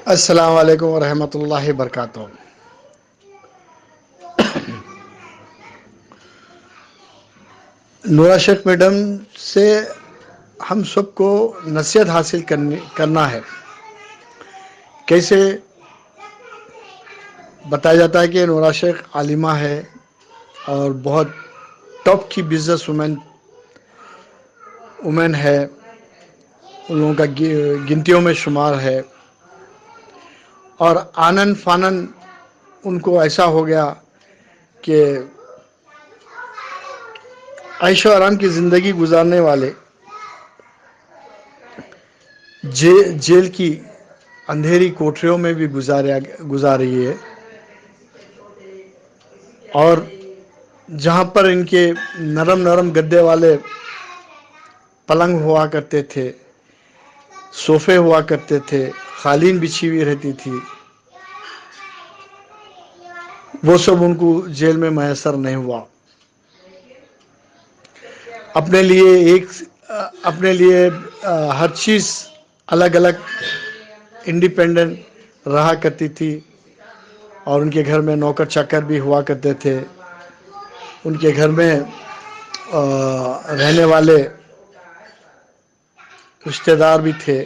السلام علیکم ورحمۃ اللہ وبرکاتہ۔ نورا شیخ میڈم سے ہم سب کو نصیحت حاصل کرنا ہے۔ کیسے بتایا جاتا ہے کہ نورا شیخ عالمہ ہے اور بہت ٹاپ کی بزنس وومن ہے، ان لوگوں کا گنتیوں میں شمار ہے، اور آنن فانن ان کو ایسا ہو گیا کہ عیش و آرام کی زندگی گزارنے والے جیل کی اندھیری کوٹریوں میں بھی گزاری ہے، اور جہاں پر ان کے نرم نرم گدے والے پلنگ ہوا کرتے تھے، صوفے ہوا کرتے تھے، قالین بچھی ہوئی رہتی تھی، وہ سب ان کو جیل میں میسر نہیں ہوا۔ اپنے لیے ہر چیز الگ الگ انڈیپینڈنٹ رہا کرتی تھی، اور ان کے گھر میں نوکر چاکر بھی ہوا کرتے تھے، ان کے گھر میں رہنے والے رشتہ دار بھی تھے۔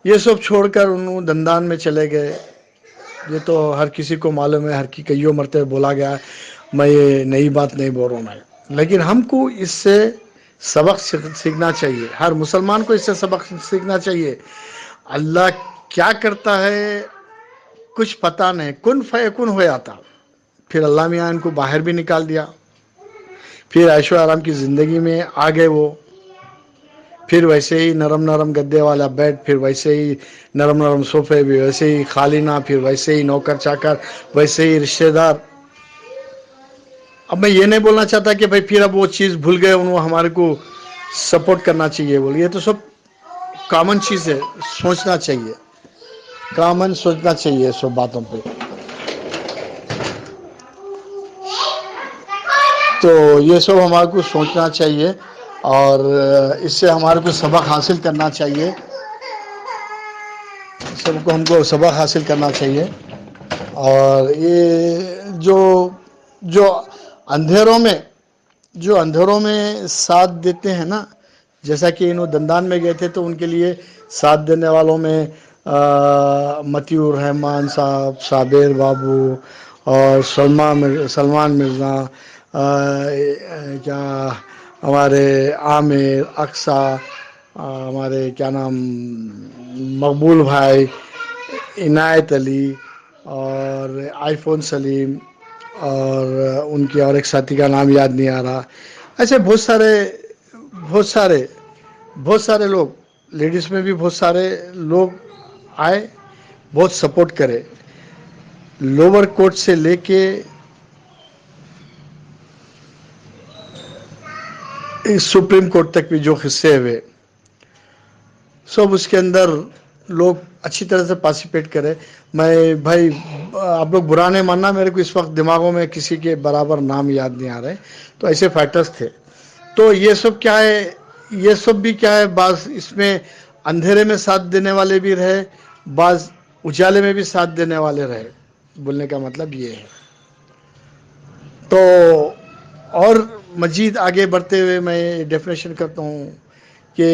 یہ سب چھوڑ کر انہوں دندان میں چلے گئے۔ یہ تو ہر کسی کو معلوم ہے، ہر کی کئیوں مرتبہ بولا گیا ہے، میں یہ نئی بات نہیں بول رہا ہوں میں، لیکن ہم کو اس سے سبق سیکھنا چاہیے، ہر مسلمان کو اس سے سبق سیکھنا چاہیے۔ اللہ کیا کرتا ہے کچھ پتہ نہیں، کن فیکن ہو جاتا، پھر اللہ میاں ان کو باہر بھی نکال دیا، پھر عیش و آرام کی زندگی میں آ گئے وہ، پھر ویسے ہی نرم نرم گدے والا بیڈ، پھر ویسے ہی نرم نرم صوفے، بھی ویسے ہی قالینہ، پھر ویسے ہی نوکر چاکر، ویسے ہی رشتہ دار۔ اب میں یہ نہیں بولنا چاہتا کہ بھائی پھر اب وہ چیز بھول گئے، انہوں ہمارے کو سپورٹ کرنا چاہیے بولیے، تو سب کامن چیز ہے، سوچنا چاہیے، کامن سوچنا چاہیے سب باتوں پہ۔ تو یہ سب ہمارے کو سوچنا چاہیے، اور اس سے ہمارے کو سبق حاصل کرنا چاہیے، سب کو ہم کو سبق حاصل کرنا چاہیے۔ اور یہ جو اندھیروں میں ساتھ دیتے ہیں نا، جیسا کہ انہوں دندان میں گئے تھے تو ان کے لیے ساتھ دینے والوں میں متی الرحمان صاحب، صابر بابو، اور سلمان مرزا، کیا ہمارے عامر اقصیٰ، ہمارے کیا نام مقبول بھائی، عنایت علی، اور آئی فون سلیم، اور ان کے اور ایک ساتھی کا نام یاد نہیں آ رہا، ایسے بہت سارے لوگ، لیڈیز میں بھی بہت سارے لوگ آئے، بہت سپورٹ کرے، لوور کورٹ سے لے کے سپریم کورٹ تک بھی جو حصے ہوئے سب اس کے اندر لوگ اچھی طرح سے پارٹیسپیٹ کرے۔ میں بھائی آپ لوگ برا نہیں ماننا، میرے کو اس وقت دماغوں میں کسی کے برابر نام یاد نہیں آ رہے، تو ایسے فائٹرز تھے۔ تو یہ سب کیا ہے، یہ سب بھی کیا ہے، بعض اس میں اندھیرے میں ساتھ دینے والے بھی رہے، بعض اجالے میں بھی ساتھ دینے والے رہے، بولنے کا مطلب یہ ہے۔ تو اور مزید آگے بڑھتے ہوئے میں ڈیفینیشن کرتا ہوں کہ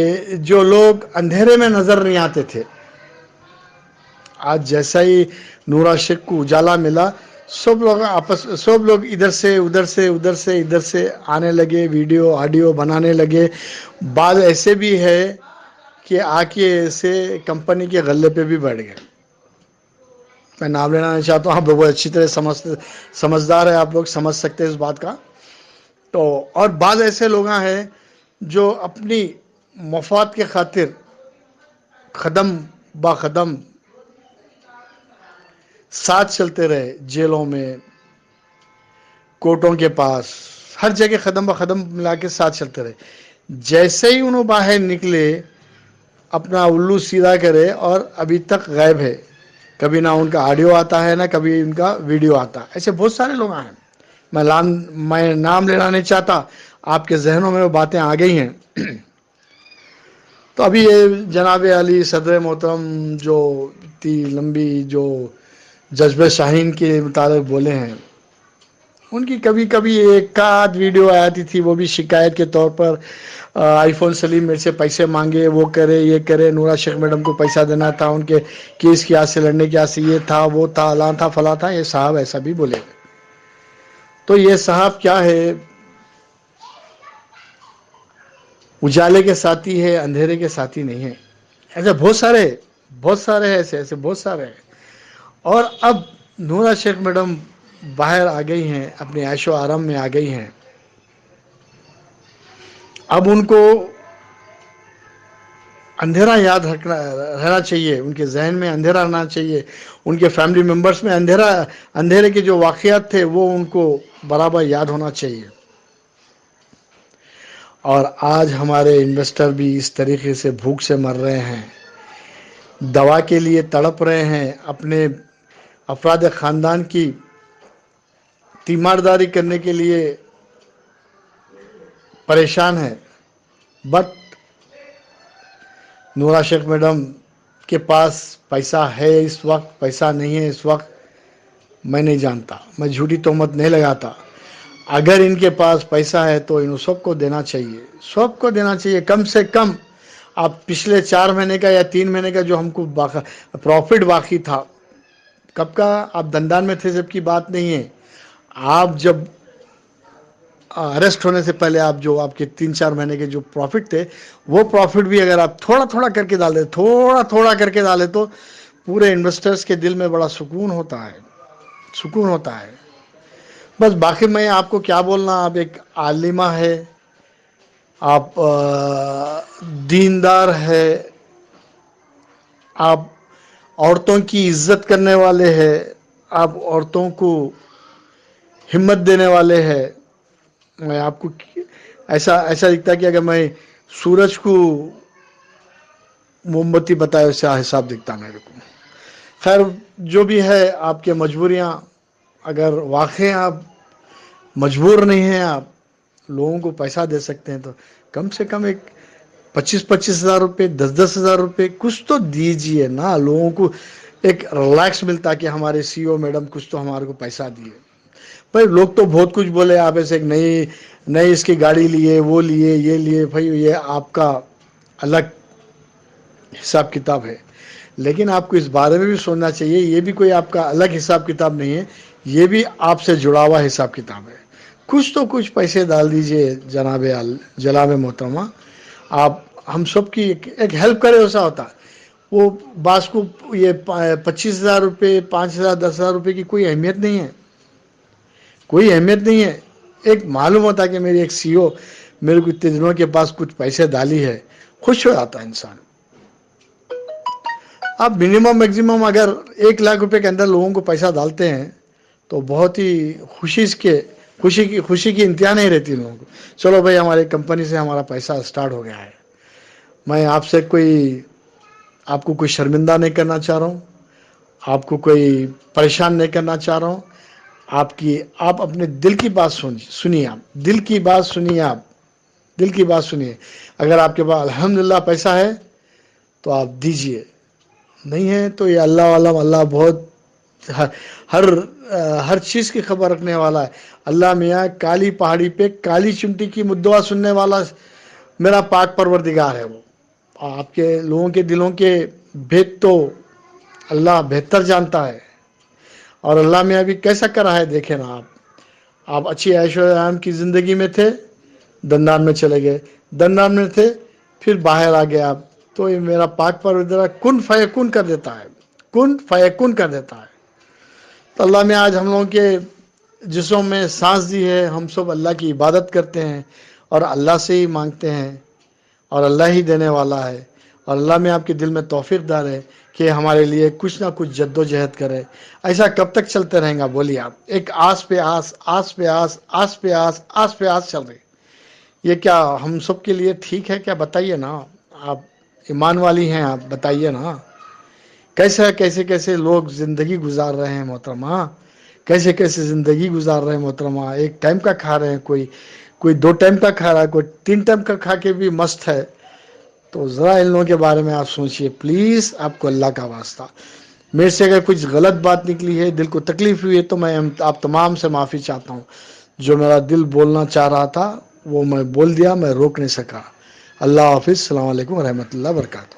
جو لوگ اندھیرے میں نظر نہیں آتے تھے، آج جیسا ہی نورا شیخ کو اجالا ملا، سب لوگ ادھر سے آنے لگے، ویڈیو آڈیو بنانے لگے۔ بعض ایسے بھی ہے کہ آ کے ایسے کمپنی کے غلے پہ بھی بیٹھ گئے، میں نام لینا نہیں چاہتا ہوں، آپ لوگ اچھی طرح سمجھدار ہیں، آپ لوگ سمجھ سکتے ہیں اس بات کا۔ تو اور بعض ایسے لوگ ہیں جو اپنی مفاد کے خاطر قدم با قدم ساتھ چلتے رہے، جیلوں میں، کورٹوں کے پاس، ہر جگہ قدم با قدم ملا کے ساتھ چلتے رہے۔ جیسے ہی انہوں باہر نکلے، اپنا الو سیدھا کرے، اور ابھی تک غائب ہے، کبھی نہ ان کا آڈیو آتا ہے، نہ کبھی ان کا ویڈیو آتا ہے۔ ایسے بہت سارے لوگ ہیں، میں نام لینا نہیں چاہتا، آپ کے ذہنوں میں وہ باتیں آ گئی ہیں۔ تو ابھی یہ جناب علی صدر محترم جو اتنی لمبی جو جذبہ شاہین کے متعلق بولے ہیں، ان کی کبھی کبھی ایک آدھ ویڈیو آتی تھی، وہ بھی شکایت کے طور پر آئی فون سلیم میرے سے پیسے مانگے، وہ کرے یہ کرے، نورا شیخ میڈم کو پیسہ دینا تھا، ان کے کیس کی آس سے لڑنے کی آس سے، یہ تھا وہ تھا اعلان تھا فلاں تھا، یہ صاحب ایسا بھی بولے. تو یہ صاحب کیا ہے، اجالے کے ساتھی ہے، اندھیرے کے ساتھی نہیں ہے. ایسے بہت سارے ایسے بہت سارے ہیں. اور اب نورا شیخ میڈم باہر آ گئی ہیں، اپنے عیش و آرام میں آ گئی ہیں. اب ان کو اندھیرا یاد رہنا چاہیے، ان کے ذہن میں اندھیرا رہنا چاہیے، ان کے فیملی ممبرس میں اندھیرے کے جو واقعات تھے وہ ان کو برابر یاد ہونا چاہیے. اور آج ہمارے انویسٹر بھی اس طریقے سے بھوک سے مر رہے ہیں، دوا کے لیے تڑپ رہے ہیں، اپنے افراد خاندان کی تیمارداری کرنے کے لیے پریشان ہیں. بٹ نورا شیخ میڈم کے پاس پیسہ ہے اس وقت، پیسہ نہیں ہے اس وقت، میں نہیں جانتا، میں جھوٹی تہمت نہیں لگاتا. اگر ان کے پاس پیسہ ہے تو ان سب کو دینا چاہیے، سب کو دینا چاہیے. کم سے کم آپ پچھلے 4 مہینے کا یا 3 مہینے کا جو ہم کو پروفٹ باقی تھا، کب کا آپ دندان میں تھے جب کی بات نہیں ہے، آپ جب اریسٹ ہونے سے پہلے آپ جو آپ کے 3-4 مہینے کے جو پروفٹ تھے، وہ پروفٹ بھی اگر آپ تھوڑا تھوڑا کر کے ڈالے، تھوڑا تھوڑا کر کے ڈالے، تو پورے انویسٹرز کے دل میں بڑا سکون ہوتا ہے، سکون ہوتا ہے. بس باقی میں آپ کو کیا بولنا، آپ ایک عالمہ ہے، آپ دیندار ہے، آپ عورتوں کی عزت کرنے والے ہیں، آپ عورتوں کو ہمت دینے والے ہیں. میں آپ کو ایسا دکھتا ہے کہ اگر میں سورج کو موم بتی بتائے اس سے حساب دکھتا میرے کو. خیر جو بھی ہے، آپ کے مجبوریاں، اگر واقعی آپ مجبور نہیں ہیں، آپ لوگوں کو پیسہ دے سکتے ہیں تو کم سے کم ایک 25,000 روپے، 10,000 روپے کچھ تو دیجیے نا. لوگوں کو ایک ریلیکس ملتا کہ ہمارے سی او میڈم کچھ تو ہمارے کو پیسہ دیے. بھائی لوگ تو بہت کچھ بولے، آپ ایسے ایک نئی اس کی گاڑی لیے، وہ لیے، یہ لیے. بھائی یہ آپ کا الگ حساب کتاب ہے، لیکن آپ کو اس بارے میں بھی سوچنا چاہیے، یہ بھی کوئی آپ کا الگ حساب کتاب نہیں ہے، یہ بھی آپ سے جڑا ہوا حساب کتاب ہے. کچھ تو کچھ پیسے ڈال دیجئے جناب محترمہ. آپ ہم سب کی ایک ہیلپ کرے ایسا ہوتا. وہ بعض کو یہ 25,000 روپے، 5,000، 10,000 روپے کی کوئی اہمیت نہیں ہے، کوئی اہمیت نہیں ہے. ایک معلوم ہوتا کہ میری ایک سی او میرے کو اتنے دنوں کے پاس کچھ پیسے ڈالی ہے، خوش ہو جاتا ہے انسان. آپ منیمم میکزیمم اگر 1,00,000 روپے کے اندر لوگوں کو پیسہ ڈالتے ہیں تو بہت ہی خوشی کی انتہا نہیں رہتی لوگوں کو. چلو بھائی ہماری کمپنی سے ہمارا پیسہ اسٹارٹ ہو گیا ہے. میں آپ کو کوئی شرمندہ نہیں کرنا چاہ رہا ہوں، آپ کو کوئی پریشان نہیں کرنا چاہ رہا ہوں. آپ اپنے دل کی بات سنیے، آپ دل کی بات سنیے، آپ دل کی بات سنیے. اگر آپ کے پاس الحمدللہ پیسہ ہے تو آپ دیجئے، نہیں ہے تو یہ اللہ علم، اللہ بہت ہر چیز کی خبر رکھنے والا ہے. اللہ میاں کالی پہاڑی پہ کالی چمٹی کی مدعا سننے والا میرا پاک پروردگار ہے. وہ آپ کے لوگوں کے دلوں کے بھید تو اللہ بہتر جانتا ہے. اور اللہ میاں ابھی کیسا کرا ہے دیکھیں نا. آپ اچھی عیش و آرام کی زندگی میں تھے، دندان میں چلے گئے، دندان میں تھے پھر باہر آ گئے آپ. تو یہ میرا پاک پروردگار کن فیکون کر دیتا ہے، کن فیکون کر دیتا ہے. تو اللہ میں آج ہم لوگوں کے جسموں میں سانس دی ہے، ہم سب اللہ کی عبادت کرتے ہیں اور اللہ سے ہی مانگتے ہیں، اور اللہ ہی دینے والا ہے. اور اللہ میں آپ کے دل میں توفیق ڈالے کہ ہمارے لیے کچھ نہ کچھ جد و جہد کرے. ایسا کب تک چلتے رہیں گا بولیے آپ؟ ایک آس پہ آس، آس پہ آس، آس پہ آس، آس پہ آس چل رہی. یہ کیا ہم سب کے لیے ٹھیک ہے کیا؟ بتائیے نا. آپ ایمان والی ہیں، آپ بتائیے نا. کیسے لوگ زندگی گزار رہے ہیں محترمہ، کیسے زندگی گزار رہے ہیں محترمہ. ایک ٹائم کا کھا رہے ہیں، کوئی 2 ٹائم کا کھا رہا ہے، کوئی 3 ٹائم کا کھا کے بھی مست ہے. تو ذرا ان لوگوں کے بارے میں آپ سوچئے پلیز، آپ کو اللہ کا واسطہ. میرے سے اگر کچھ غلط بات نکلی ہے، دل کو تکلیف ہوئی ہے، تو میں آپ تمام سے معافی چاہتا ہوں۔ جو میرا دل بولنا چاہ رہا تھا وہ میں بول دیا، میں روک نہیں سکا۔ اللہ حافظ، السلام علیکم ورحمۃ اللہ وبرکاتہ۔